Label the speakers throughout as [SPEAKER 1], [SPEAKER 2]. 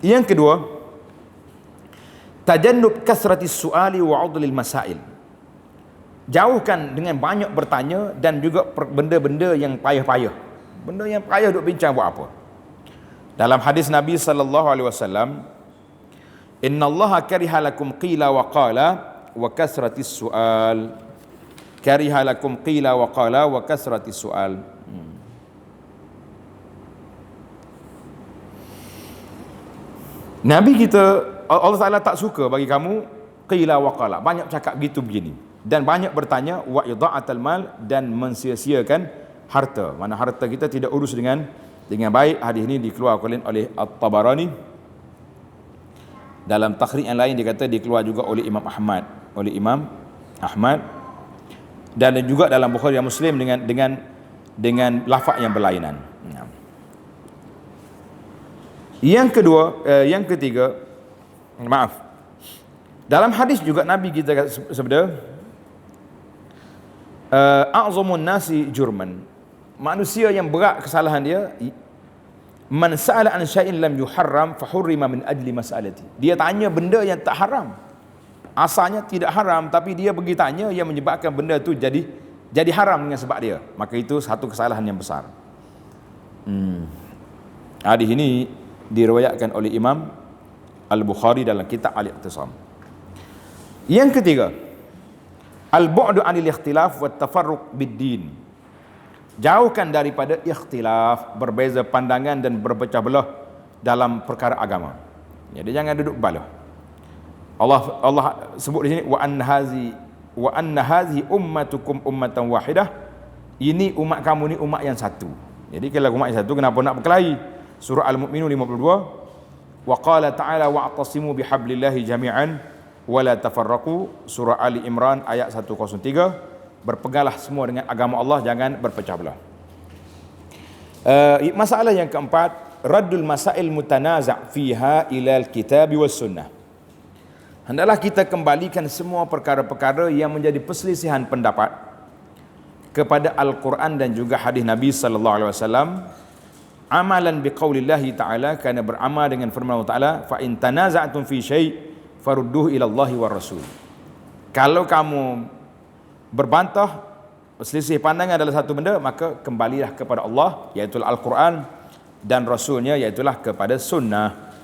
[SPEAKER 1] Yang kedua, tajannub kasratis su'ali wa 'udlil masail. Jauhkan dengan banyak bertanya dan juga benda-benda yang payah-payah. Benda yang payah duk bincang buat apa. Dalam hadis Nabi sallallahu alaihi wasallam, innallaha kariha lakum qila wa qala wa kasratis su'al. Kariha lakum qila wa qala wa kasratis su'al. Nabi kita, Allah Ta'ala tak suka bagi kamu qila wa qala, banyak cakap gitu begini, dan banyak bertanya, wa idha'atal mal, dan mensia-siakan harta. Mana harta kita tidak urus dengan baik. Hadis ini dikeluarkan oleh At-Tabarani. Dalam takhrij yang lain dia kata dikeluar juga oleh Imam Ahmad, dan juga dalam Bukhari dan Muslim dengan lafaz yang berlainan. Yang ketiga, dalam hadis juga Nabi kita sabda, a'zamun nasi jurman, manusia yang berat kesalahan dia, man sa'ala an syai'in lam yuharram fa hurrima min ajli mas'alati. Dia tanya benda yang tak haram, asalnya tidak haram, tapi dia pergi tanya yang menyebabkan benda tu jadi haram dengan sebab dia, maka itu satu kesalahan yang besar. Hadis ini diriwayatkan oleh Imam Al-Bukhari dalam kitab Al-Iqtisam. Yang ketiga, al-bu'du 'anil ikhtilaf wat tafarruq bid-din. Jauhkan daripada ikhtilaf, berbeza pandangan dan berpecah belah dalam perkara agama. Jadi jangan duduk balah. Allah sebut di sini wa anna hazi ummatukum ummatan wahidah. Ini umat kamu ni umat yang satu. Jadi kalau umat yang satu, kenapa nak berkelahi? Surah Al-Mu'minun 52. Wa qala ta'ala wa'tasimu bihablillahi jami'an wa la tafarraqu. Surah Ali Imran ayat 103. Berpeganglah semua dengan agama Allah, jangan berpecah belah. Masalah yang keempat, raddul masail mutanaza' fiha ila al-kitab was sunnah. Hendaklah kita kembalikan semua perkara-perkara yang menjadi perselisihan pendapat kepada Al-Quran dan juga hadis Nabi sallallahu alaihi wasallam, amalan biqaulillahi ta'ala, kerana beramal dengan firman Allah Ta'ala, fa in tanaza'tum fi syai' farudduhu ila Allahi war Rasul. Kalau kamu berbantah, selisih pandangan adalah satu benda, maka kembalilah kepada Allah, iaitu Al-Quran, dan Rasulnya, iaitulah kepada sunnah.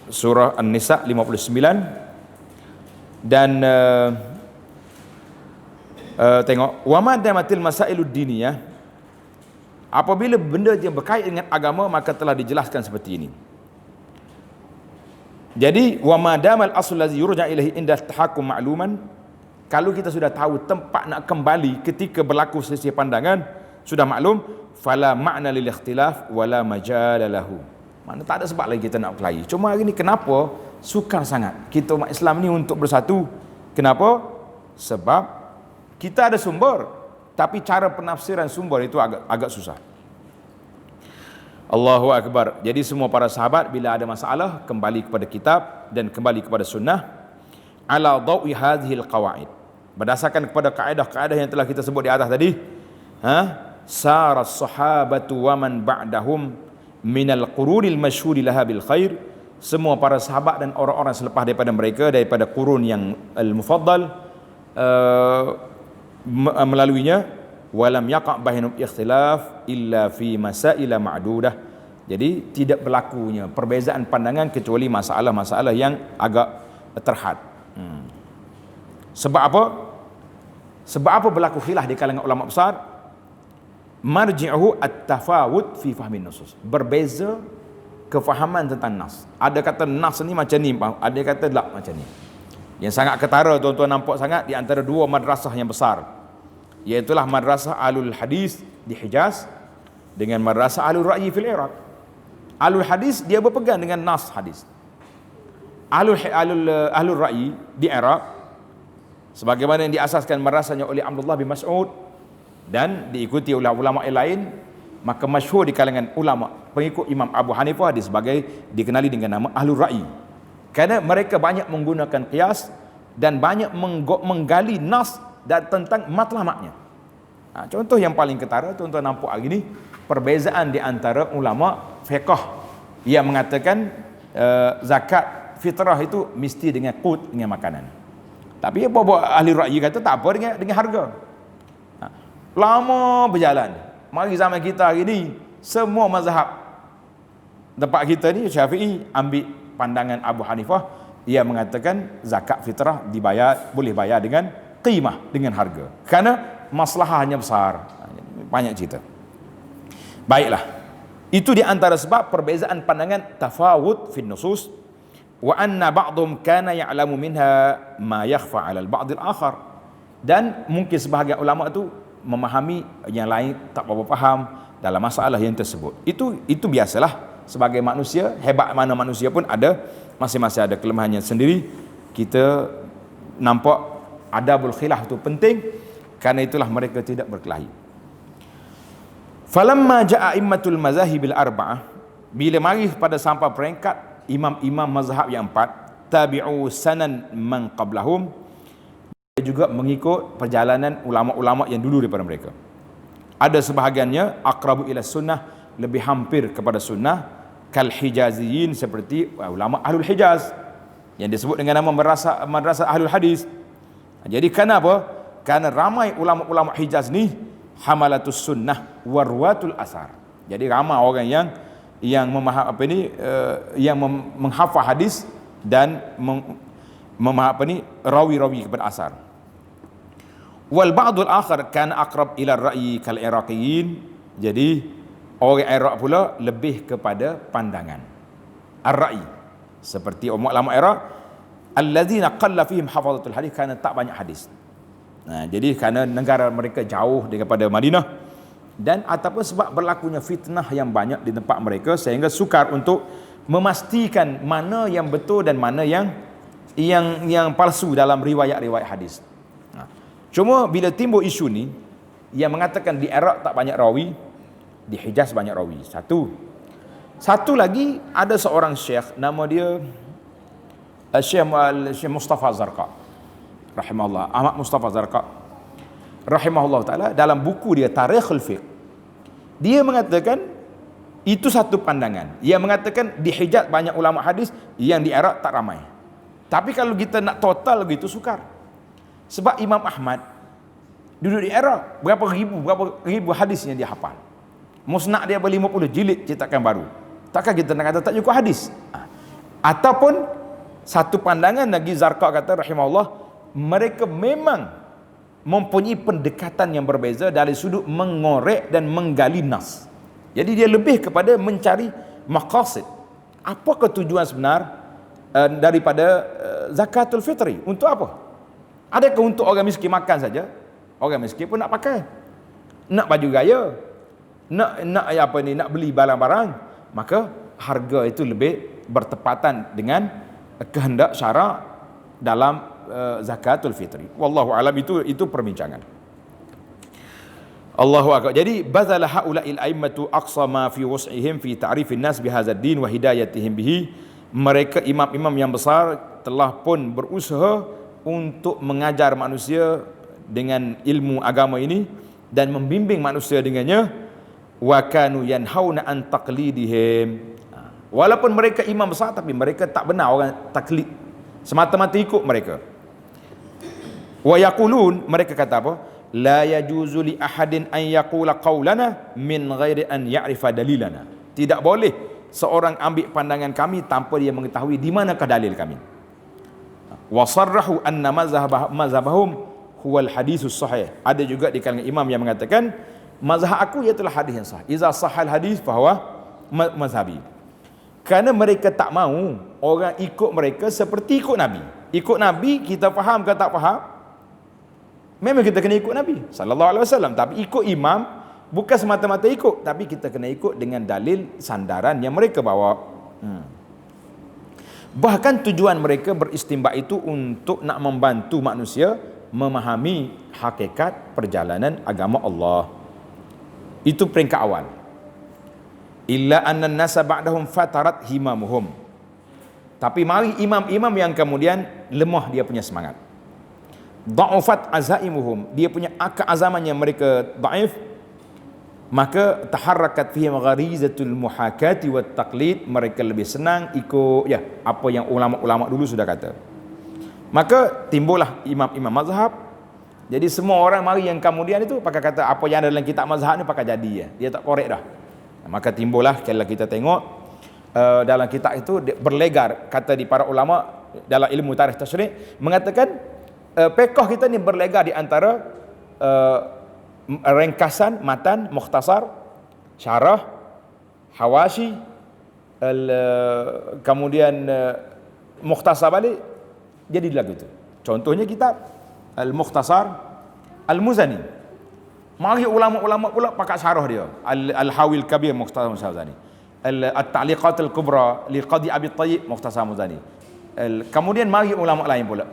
[SPEAKER 1] Surah An-Nisa 59. Dan tengok, wa ma damatil masailud diniyah, apabila benda yang berkait dengan agama, maka telah dijelaskan seperti ini. Jadi wa ma damal asl allazi yurja ilaihi inda tahakkum ma'luman, kalau kita sudah tahu tempat nak kembali ketika berlaku selisih pandangan sudah maklum, fala ma'na lil ikhtilaf wala majala lahu. Mana tak ada sebab lagi kita nak berkelahi. Cuma hari ni kenapa sukar sangat kita umat Islam ni untuk bersatu? Kenapa? Sebab kita ada sumber, tapi cara penafsiran sumber itu agak susah. Allahu Akbar. Jadi semua para sahabat bila ada masalah kembali kepada kitab dan kembali kepada sunnah ala dawi hadhil qawaid, berdasarkan kepada kaedah-kaedah yang telah kita sebut di atas tadi. Saras sahabatu wa man ba'dahum minal qurunil masyhuri laha bil khair, semua para sahabat dan orang-orang selepas daripada mereka, daripada kurun yang al-mufaddal, melaluinya, walam yaqa' bainahum ikhtilaf illa fi masail ma'dudah. Jadi tidak berlakunya perbezaan pandangan kecuali masalah-masalah yang agak terhad. Sebab apa? Sebab apa berlaku khilaf di kalangan ulama besar? Marji'uhu at-tafawut fi fahmin nusus. Berbeza kefahaman tentang nas. Ada kata nas ni macam ni, ada kata tak macam ni. Yang sangat ketara tuan-tuan nampak sangat di antara dua madrasah yang besar, iaitulah madrasah Ahlul Hadis di Hijaz dengan madrasah Ahlul Ra'yi fil Iraq. Ahlul Hadis dia berpegang dengan nas hadis. Ahlul Ra'yi di Iraq, sebagaimana yang diasaskan madrasahnya oleh Abdullah bin Mas'ud dan diikuti oleh ulama yang lain, maka masyhur di kalangan ulama pengikut Imam Abu Hanifah dikenali dengan nama Ahlul Ra'yi, kerana mereka banyak menggunakan qiyas dan banyak menggali nas dan tentang matlamatnya. Contoh yang paling ketara tuan-tuan nampak hari ni, perbezaan di antara ulama fiqh Ia mengatakan zakat fitrah itu mesti dengan qut, dengan makanan. Tapi apa ahli ra'yi kata tak apa dengan harga. Lama berjalan. Mari zaman kita hari ni semua mazhab tempat kita ni Syafi'i ambil pandangan Abu Hanifah, ia mengatakan zakat fitrah boleh bayar dengan qimah, dengan harga. Kerana masalahnya besar. Banyak cerita. Baiklah. Itu di antara sebab perbezaan pandangan tafawud fi nusus wa anna ba'dhum kana ya'lamu minha ma yakhfa 'ala al-ba'd al-akhar. Dan mungkin sebahagian ulama tu memahami yang lain tak apa faham dalam masalah yang tersebut. Itu biasalah. Sebagai manusia, hebat mana manusia pun ada masing-masing ada kelemahannya sendiri. Kita nampak adabul khilaf itu penting, karena itulah mereka tidak berkelahi. Falamma ja'a immatul mazahibil arba'ah, bila mari pada sampai peringkat imam-imam mazhab yang empat, tabi'u sanan man qablahum, juga mengikut perjalanan ulama-ulama yang dulu daripada mereka. Ada sebahagiannya aqrabu ila sunnah, lebih hampir kepada sunnah, kal hijaziyin, seperti ulama ahlul Hijaz yang disebut dengan nama madrasah ahlul hadis. Jadi kenapa? Karena ramai ulama-ulama Hijaz ni hamalatus sunnah warwatul asar. Jadi ramai orang yang memaham yang menghafal hadis dan memaham rawi-rawi kepada asar. Wal ba'dul akhar kana aqrab ila ra'yi kal iraqiyin. Jadi orang Iraq pula lebih kepada pandangan ar-ra'i, seperti ulama Iraq allazina qalla fihim hafazatul hadis, kerana tak banyak hadis. Jadi kerana negara mereka jauh daripada Madinah, dan ataupun sebab berlakunya fitnah yang banyak di tempat mereka, sehingga sukar untuk memastikan mana yang betul dan mana yang palsu dalam riwayat-riwayat hadis. Cuma bila timbul isu ni yang mengatakan di Iraq tak banyak rawi, di Hijaz banyak rawi. Satu lagi, ada seorang syekh, nama dia Syekh Mustafa Zarqa rahimahullah, Ahmad Mustafa Zarqa rahimahullah taala, dalam buku dia Tarikhul Fiqh, dia mengatakan itu satu pandangan. Ia mengatakan di Hijaz banyak ulama hadis, yang di Iraq tak ramai. Tapi kalau kita nak total begitu sukar. Sebab Imam Ahmad duduk di Iraq, berapa ribu hadis yang dia hafal. Musnad dia ber-50 jilid cetakan baru. Takkan kita nak kata tak cukup hadis? Ataupun satu pandangan lagi, Zarqa kata rahimahullah, mereka memang mempunyai pendekatan yang berbeza dari sudut mengorek dan menggali nas. Jadi dia lebih kepada mencari maqasid. Apakah tujuan sebenar daripada zakatul fitri? Untuk apa? Adakah untuk orang miskin makan saja? Orang miskin pun nak pakai, nak baju gaya, nak beli barang-barang, maka harga itu lebih bertepatan dengan kehendak syarak dalam zakatul fitri. Wallahu alam, itu perbincangan. Allahu akbar. Jadi bazala haula'il a'immatu aqsa ma fi wus'ihim fi ta'rifin nas bihadzal din wa hidayatihim bihi. Mereka imam-imam yang besar telah pun berusaha untuk mengajar manusia dengan ilmu agama ini dan membimbing manusia dengannya. Wa kanu yanhauna an taqlidihim. Walaupun mereka imam besar, tapi mereka tak benar orang taklid, semata-mata ikut mereka. Wa yaqulun, mereka kata apa? La yajuzu li ahadin an yaqula qaulana min ghairi an ya'rifa dalilana. Tidak boleh seorang ambil pandangan kami tanpa dia mengetahui di manakah dalil kami. Wa sarrahu anna mazhabahum huwal haditsus sahih. Ada juga di kalangan imam yang mengatakan mazhab aku ialah hadis yang sahih. Iza sahal hadis fahuwa mazhabi. Kerana mereka tak mahu orang ikut mereka seperti ikut Nabi. Ikut Nabi, kita faham ke tak faham, memang kita kena ikut Nabi sallallahu alaihi wasallam. Tapi ikut imam bukan semata-mata ikut, tapi kita kena ikut dengan dalil sandaran yang mereka bawa. Bahkan tujuan mereka beristimbat itu untuk nak membantu manusia memahami hakikat perjalanan agama Allah. Itu peringkat awal. Illa anna an-nasa ba'dahum fatarat himamuhum. Tapi mari imam-imam yang kemudian lemah dia punya semangat. Da'ufat azaimuhum, dia punya keazaman yang mereka daif. maka taharrakat fihi gharizatul muhakati wat taqlid, mereka lebih senang ikut apa yang ulama-ulama dulu sudah kata. Maka timbullah imam-imam mazhab. Jadi semua orang mari yang kemudian itu pakai kata apa yang ada dalam kitab mazhab ni pakai jadi ya. Dia tak korek dah. Maka timbullah kalau kita tengok dalam kitab itu berlegar kata di para ulama dalam ilmu tarikh tasyri' mengatakan fiqh kita ni berlegar di antara ringkasan, matan, mukhtasar, syarah, hawashi, kemudian mukhtasar balik, jadi lagu itu. Contohnya kitab Al-Mukhtasar Al-Muzani. Mari ulama-ulama pula pakai syarah dia. Al-Hawil Kabir Mukhtasar Muzani. At-Ta'liqat Al-Kubra li Qadi Abi Thayyib Mukhtasar Muzani. Kemudian mari ulama lain pula.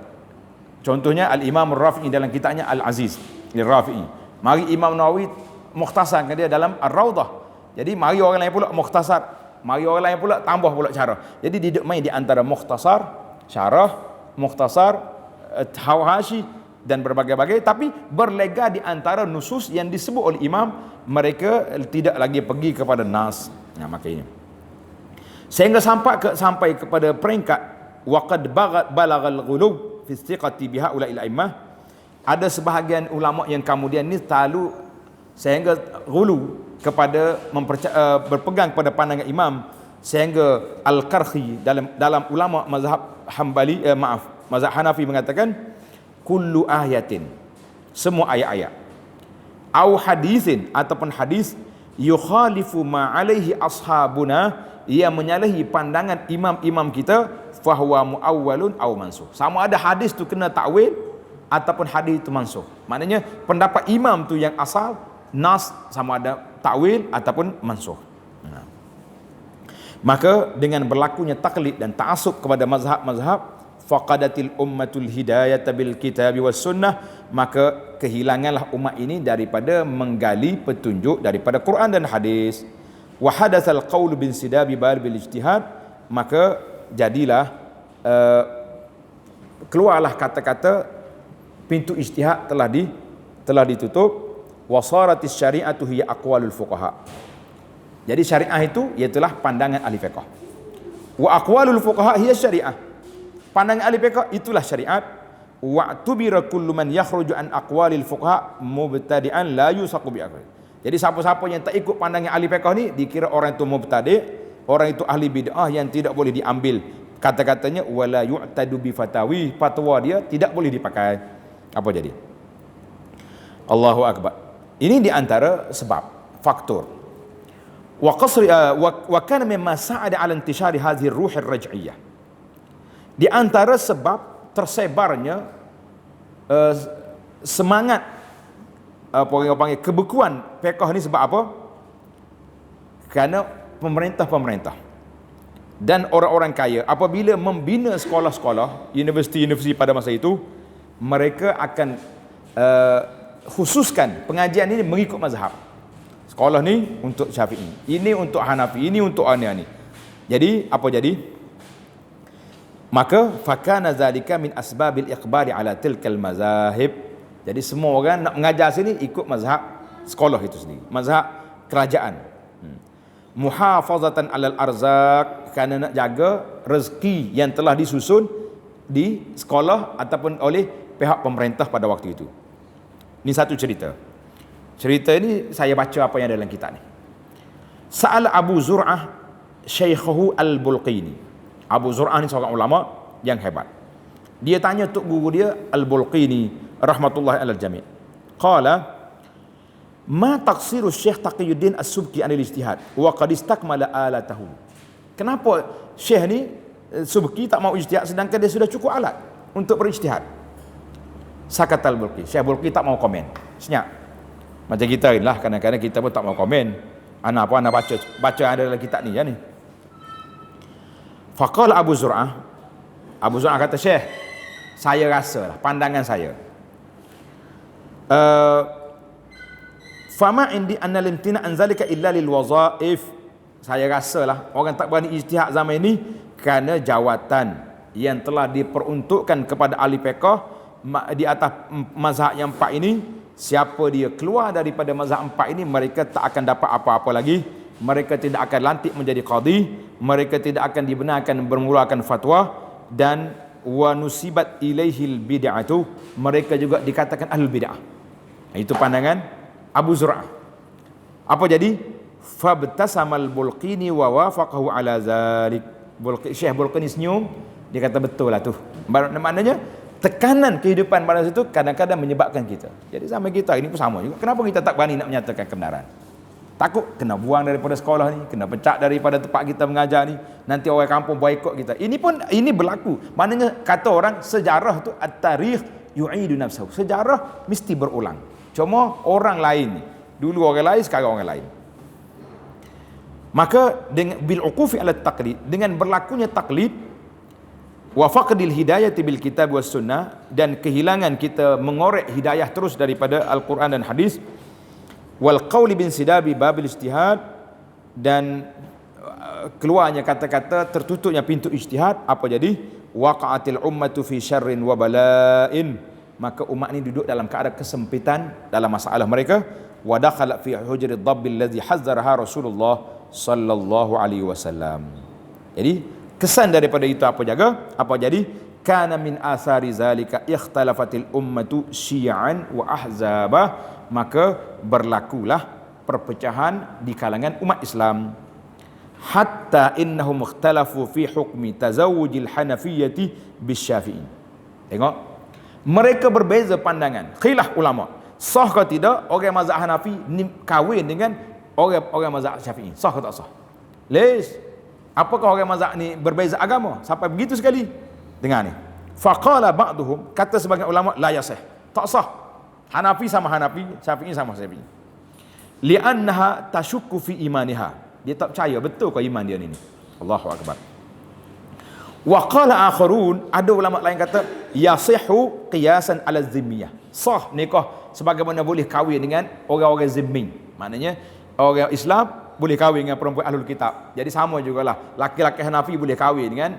[SPEAKER 1] Contohnya Al-Imam Ar-Rafi'i dalam kitabnya Al-Aziz Al-Rafi'i. Mari Imam Nawawi mukhtasar dia dalam Ar-Rawdah. Jadi mari orang lain pula mukhtasar, mari orang lain pula tambah pula syarah. Jadi dia main di antara mukhtasar, syarah, mukhtasar, hawashi dan berbagai-bagai, tapi berlega di antara nusus yang disebut oleh imam, mereka tidak lagi pergi kepada nas. Nah, makanya sehingga sampai kepada peringkat waqad balagal ghulub fi istiqati biha ulil a'immah. Ada sebahagian ulama yang kemudian ni terlalu sehingga ghulu kepada berpegang pada pandangan imam, sehingga Al-Qarhi dalam ulama mazhab Hambali mazhab Hanafi mengatakan kullu ayatin, semua ayat-ayat, au hadisin ataupun hadis, yukhalifu ma alaihi ashabuna, ia menyalahi pandangan imam-imam kita, fahuwa muawwalun au mansukh. Sama ada hadis tu kena takwil ataupun hadis itu mansukh. Maknanya pendapat imam tu yang asal, nas sama ada takwil ataupun mansukh. Maka dengan berlakunya taklid dan ta'assub kepada mazhab-mazhab, faqadatil ummatul hidayata bil kitab was sunnah, maka kehilanganlah umat ini daripada menggali petunjuk daripada Quran dan hadis. Wa hadatsal qaul bin sidabi bil ijtihad, maka jadilah keluarlah kata-kata pintu ijtihad telah ditutup. Wasaratis syari'atu hiya aqwalul fuqaha. Jadi syariah itu ialah pandangan ahli fiqh. Wa aqwalul fuqaha hiya syariah. Pandangan ahli fiqh itulah syariat. Wa tubira kullu man yakhruju an aqwalil fuqaha mubtadi'an la yusaqu bi aqwal. Jadi siapa-siapa yang tak ikut pandangan ahli fiqh ni dikira orang itu mubtadi', orang itu ahli bid'ah yang tidak boleh diambil kata-katanya, wala yu'tadu bi fatawi, fatwa dia tidak boleh dipakai. Apa jadi? Allahu Akbar. Ini di antara sebab, faktor. Wa kana mimma sa'ada 'ala intishari hadhihi ar-ruh ar-raj'iyyah. Di antara sebab tersebarnya semangat orang panggil kebekuan fiqh ni sebab apa? Kerana pemerintah-pemerintah dan orang-orang kaya apabila membina sekolah-sekolah, universiti-universiti pada masa itu, mereka akan khususkan pengajian ini mengikut mazhab. Sekolah ni untuk Syafi'i, ini untuk Hanafi, ini untuk ani. Jadi apa jadi? Maka fakana zalika min asbabil iqbali ala tilkal mazahib. Jadi semua orang nak mengajar sini ikut mazhab sekolah itu sendiri, mazhab kerajaan. Muhafazatan alal arzaq, kerana nak jaga rezeki yang telah disusun di sekolah ataupun oleh pihak pemerintah pada waktu itu. Ini satu cerita. Cerita ini saya baca apa yang ada dalam kitab ni. Sa'al Abu Zur'ah Syaikhahu Al-Bulqini. Abu Zur'ah ni seorang ulama yang hebat. Dia tanya tok guru dia Al-Bulqini rahmatullahi alal jami'. Qala ma taqsiru Syekh Taqiyuddin As-Subki anil ijtihad wa qad istakmala alatahu. Kenapa Syekh ni Subki tak mau ijtihad sedangkan dia sudah cukup alat untuk berijtihad? Sakatal Bulqi. Syekh Bulqi tak mau komen. Senyap. Macam kita lah, kadang-kadang kita pun tak mau komen. Ana baca ada dalam kitab ni ya ni. Faqala Abu Zur'ah. Abu Zur'ah kata, Syekh, saya rasa lah, pandangan saya. Fama indi anna limtina an zalika illa lil wazaif. Saya rasalah orang tak berani ijtihad zaman ini kerana jawatan yang telah diperuntukkan kepada ahli fiqh di atas mazhab yang empat ini Siapa dia keluar daripada mazhab 4 ini, mereka tak akan dapat apa-apa lagi. Mereka tidak akan lantik menjadi qadi, mereka tidak akan dibenarkan bermulakan fatwa, dan wa nusibat ilaihil bid'atu, mereka juga dikatakan ahlul bid'ah. Itu pandangan Abu Zur'ah. Apa jadi? Fabtasamal Bulqini wa wafaqahu ala zalik. Syekh Bulqini senyum, dia kata betul lah tu. Maknanya tekanan kehidupan pada situ kadang-kadang menyebabkan kita. Jadi sama kita ini pun sama juga. Kenapa kita tak berani nak menyatakan kebenaran? Takut kena buang daripada sekolah ni, kena pecat daripada tempat kita mengajar ni, nanti orang kampung boikot kita. Ini berlaku. Maknanya kata orang, sejarah tu at-tarikh yu'idu nafsahu. Sejarah mesti berulang. Cuma orang lain ni. Dulu orang lain, sekarang orang lain. Maka dengan bil uqufi ala taqlid, dengan berlakunya taklid, wa faqdil hidayati bil kitab was sunnah, dan kehilangan kita mengorek hidayah terus daripada Al-Quran dan hadis, wal qawli bin sidabi babil ijtihad, dan keluarnya kata-kata, tertutupnya pintu ijtihad. Apa jadi? Waqa'atil ummatu fi syarrin wa bala'in, maka umat ini duduk dalam keadaan kesempitan dalam masalah mereka. Wa dakhala fi hujri ad-dabb allazi hazzaraha Rasulullah sallallahu alaihi wasallam. Jadi kesan daripada itu apa jadi? Kana min athari zalika ikhtalafatil ummatu syi'an wa ahzabah, maka berlakulah perpecahan di kalangan umat Islam. Hatta innahum ikhtalafu fi hukmi tazawujil hanafiyyati bisyafi'i. Tengok, mereka berbeza pandangan. Khilaf ulama, sah ke tidak orang mazhab Hanafi ni kahwin dengan orang mazhab Syafi'i? Sah ke tak sah? Les, apakah orang mazhab ni berbeza agama sampai begitu sekali? Dengar ni. Faqala ba'duhum, kata sebagian ulama, la yasih, tak sah. Hanafi sama Hanafi, Syafi'i sama Syafi'i. Li'annaha tashukku fi imaniha. Dia tak percaya betul ke iman dia ni. Allahu akbar. Wa qala akharun, ada ulama lain kata yasihu qiyasan ala zimmiyah. Sah nikah sebagaimana boleh kahwin dengan orang-orang zimmi. Maknanya orang Islam boleh kahwin dengan perempuan ahlul kitab. Jadi sama jugalah laki-laki Hanafi boleh kahwin dengan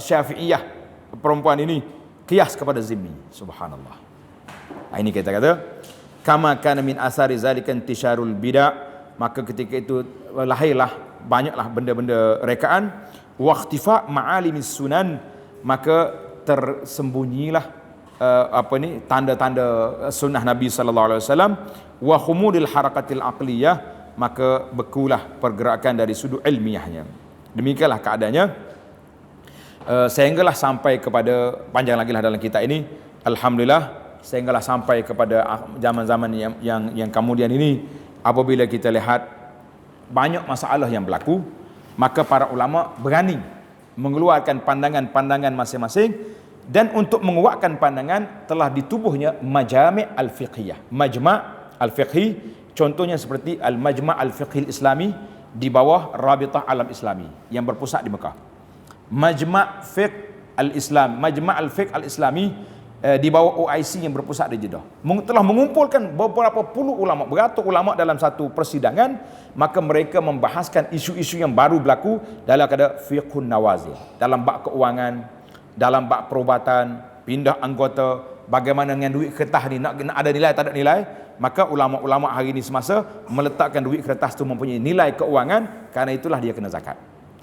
[SPEAKER 1] Syafi'iyah, perempuan ini qiyas kepada zimmi. Subhanallah. Ini kita kata kama kana min asari zalika intisharul bid'ah, maka ketika itu lahirlah banyaklah benda-benda rekaan, wa ikhtifa ma'alimis sunan, maka tersembunyilah tanda-tanda sunnah Nabi sallallahu alaihi wasallam, wa khumudil harakatil aqliyah, maka bekulah pergerakan dari sudut ilmiahnya. Demikianlah keadaannya sehinggalah sampai kepada, panjang lagi lah dalam kitab ini, alhamdulillah, sehinggalah sampai kepada zaman-zaman yang kemudian ini, apabila kita lihat banyak masalah yang berlaku, maka para ulama berani mengeluarkan pandangan-pandangan masing-masing, dan untuk menguatkan pandangan telah ditubuhnya majami' al-fiqhiyah. Majma' al-fiqhi, contohnya seperti al-Majma' al-Fiqhi al-Islami di bawah Rabitah Alam Islami yang berpusat di Mekah. Majma' Fiqh al-Islam, Majma' al-Fiqh al-Islami di bawah OIC yang berpusat di Jeddah, telah mengumpulkan beberapa puluh ulama, beratus ulama dalam satu persidangan. Maka mereka membahaskan isu-isu yang baru berlaku dalam keadaan fiqhun nawazil, dalam bab keuangan, dalam bab perubatan, pindah anggota, bagaimana dengan duit kertas ni, nak ada nilai tak ada nilai. Maka ulama-ulama hari ini semasa meletakkan duit kertas tu mempunyai nilai keuangan, kerana itulah dia kena zakat.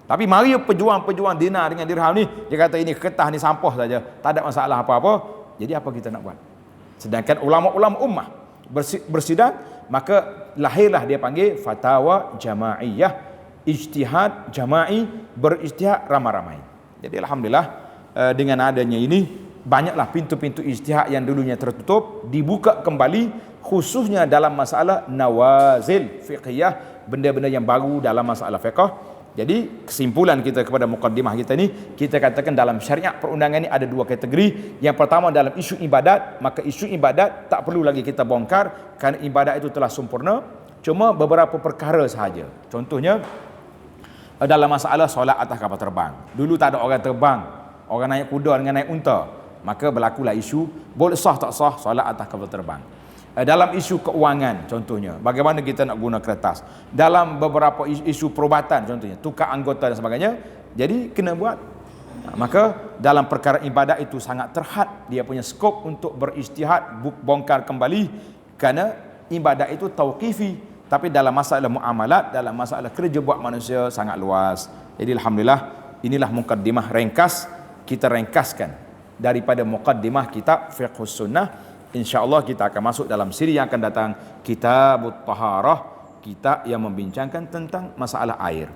[SPEAKER 1] Tapi mari pejuang-pejuang dinar dengan dirham ni, dia kata ini kertas ni sampah saja, tak ada masalah apa-apa. Jadi apa kita nak buat? Sedangkan ulama-ulama ummah bersidang, maka lahirlah dia panggil fatwa jamaiyah, ijtihad jama'i, berijtihad ramai-ramai. Jadi alhamdulillah dengan adanya ini, banyaklah pintu-pintu ijtihad yang dulunya tertutup dibuka kembali, khususnya dalam masalah nawazil fiqhiyah, benda-benda yang baru dalam masalah fiqh. Jadi kesimpulan kita kepada mukaddimah kita ni, kita katakan dalam syariat perundangan ni ada dua kategori. Yang pertama dalam isu ibadat, maka isu ibadat tak perlu lagi kita bongkar, kerana ibadat itu telah sempurna. Cuma beberapa perkara sahaja. Contohnya dalam masalah solat atas kapal terbang. Dulu tak ada orang terbang, orang naik kuda dengan naik unta, maka berlakulah isu boleh sah tak sah solat atas kapal terbang. Dalam isu keuangan contohnya, bagaimana kita nak guna kertas. Dalam beberapa isu perubatan contohnya, tukar anggota dan sebagainya, jadi kena buat. Maka dalam perkara ibadat itu sangat terhad dia punya skop untuk berijtihad, bongkar kembali Kerana ibadat itu tauqifi, tapi dalam masalah muamalat, dalam masalah kerja buat manusia sangat luas. Jadi alhamdulillah, inilah mukaddimah ringkas, kita ringkaskan daripada mukaddimah kitab Fiqhus Sunnah. InsyaAllah kita akan masuk dalam siri yang akan datang, Kitabut Taharah, kitab yang membincangkan tentang masalah air.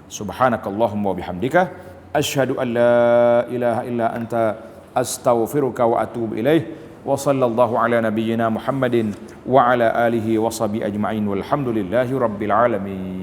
[SPEAKER 1] Subhanakallahumma wa bihamdika, asyhadu an la ilaha illa anta, astaghfiruka wa atubu ilaih. Wa sallallahu ala nabiyyina Muhammadin wa ala alihi wa sahbihi ajma'in, walhamdulillahi rabbil alamin.